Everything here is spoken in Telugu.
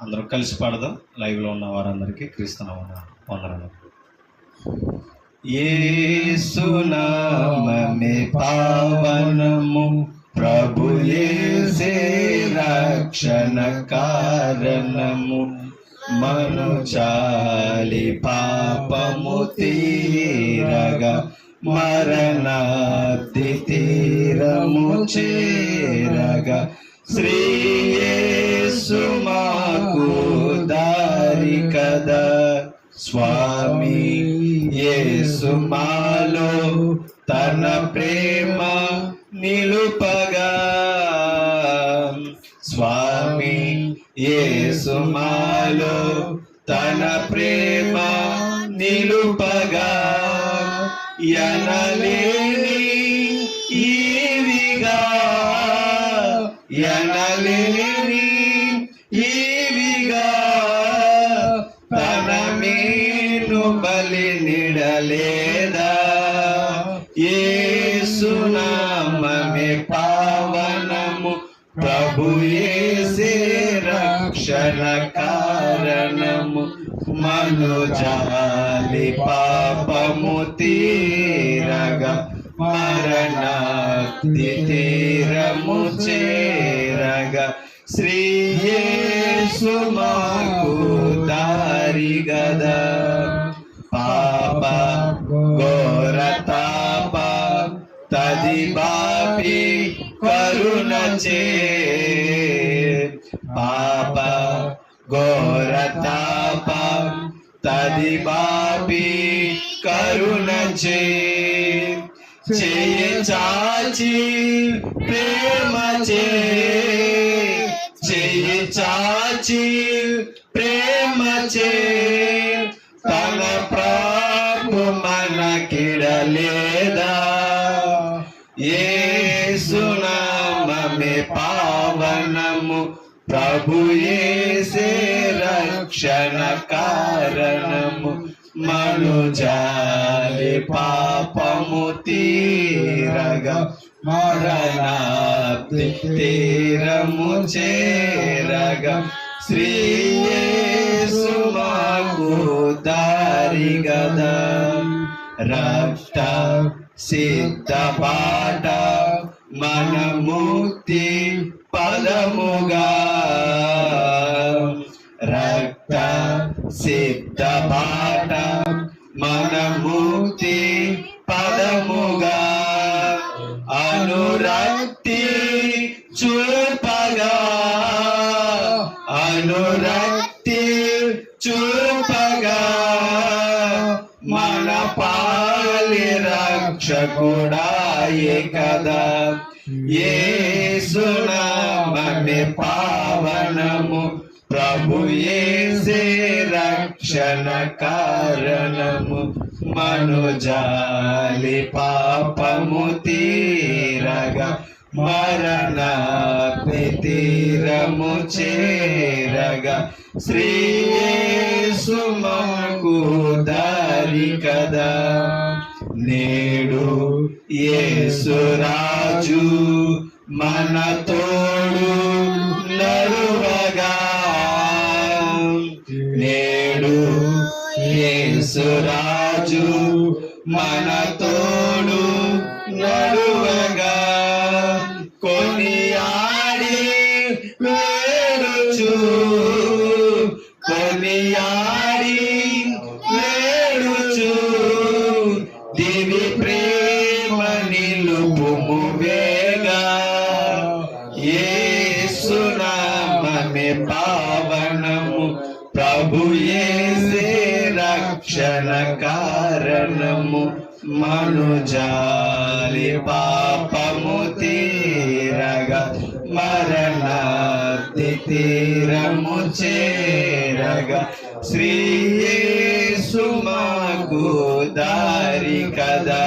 అందరూ కలిసి పాడదాం. లైవ్లో ఉన్న వారందరికీ క్రీస్తునామమున వందనాలు. యేసు నామమే పావనము, ప్రభు యేసే రక్షణ కారణము, మనుచాలి పాపము తీరగా, మరణాది తీరము చేరగా, శ్రీ యేసు మాకు దారి కదా. స్వామి యేసు మాలో తన ప్రేమ నిలుపగా, స్వామి యేసు మాలో తన ప్రేమ నిలుపగా, ఎనలేని ఈవిగా, ఎనలేని ఈవిగా, తన మేను బలి నిడలేదా. యేసు నామమే పావనము, ప్రభు యేసే రక్షణ కారణము, మనుజాలి పాపము తీరగా, మరణాది తీరము చేరగా, శ్రీ యేసు మాకు దారి గదా. పాప ఘోర తాప తది బాపి కరుణ చే, పాప ఘోర తాప తది బాపి కరుణ చే, చేయ చాచి ప్రేమ చే, చేయ చాచి ప్రేమ చే, తన ప్రభు మనకిడలేదా. యేసు నామమే పావనము, ప్రభు యేసే రక్షణ కారణము, మనుజాలి పాపము తీరగా, మరణాది తీరము చేరగా, శ్రీ యేసు మాకు దారి గదా. రక్త సిద్ధ బాట మన ముక్తి పదముగా, రక్త సిద్ధ బాట మన ముక్తి పదముగా, అనురక్తి చూపగా, అనురక్తి చూపగా, మన పాలి రక్షకుడాయే కదా. యేసు నామమే పావనము, ప్రభు యేసే రక్షణ కారణము, మనుజాలి పాపము తీరగా, మరణాది తీరము చేరగా, శ్రీ యేసు మాకు దారి కదా. నేడు యేసు రాజు మన తోడు నడువగా, నేడు యేసు రాజు మన తోడు నడువగా, కొనియాడి వేడుచు, కొనియాడి వేడుచు, దివి ప్రేమ నిలుపుము వేగా. యేసు నామమే పావనము, ప్రభు యేసే రక్షణ కారణము, మనుజాలి పాపము తీరగా, మరణాది తీరము చేరగా, శ్రీ యేసు మాకు దారి కదా.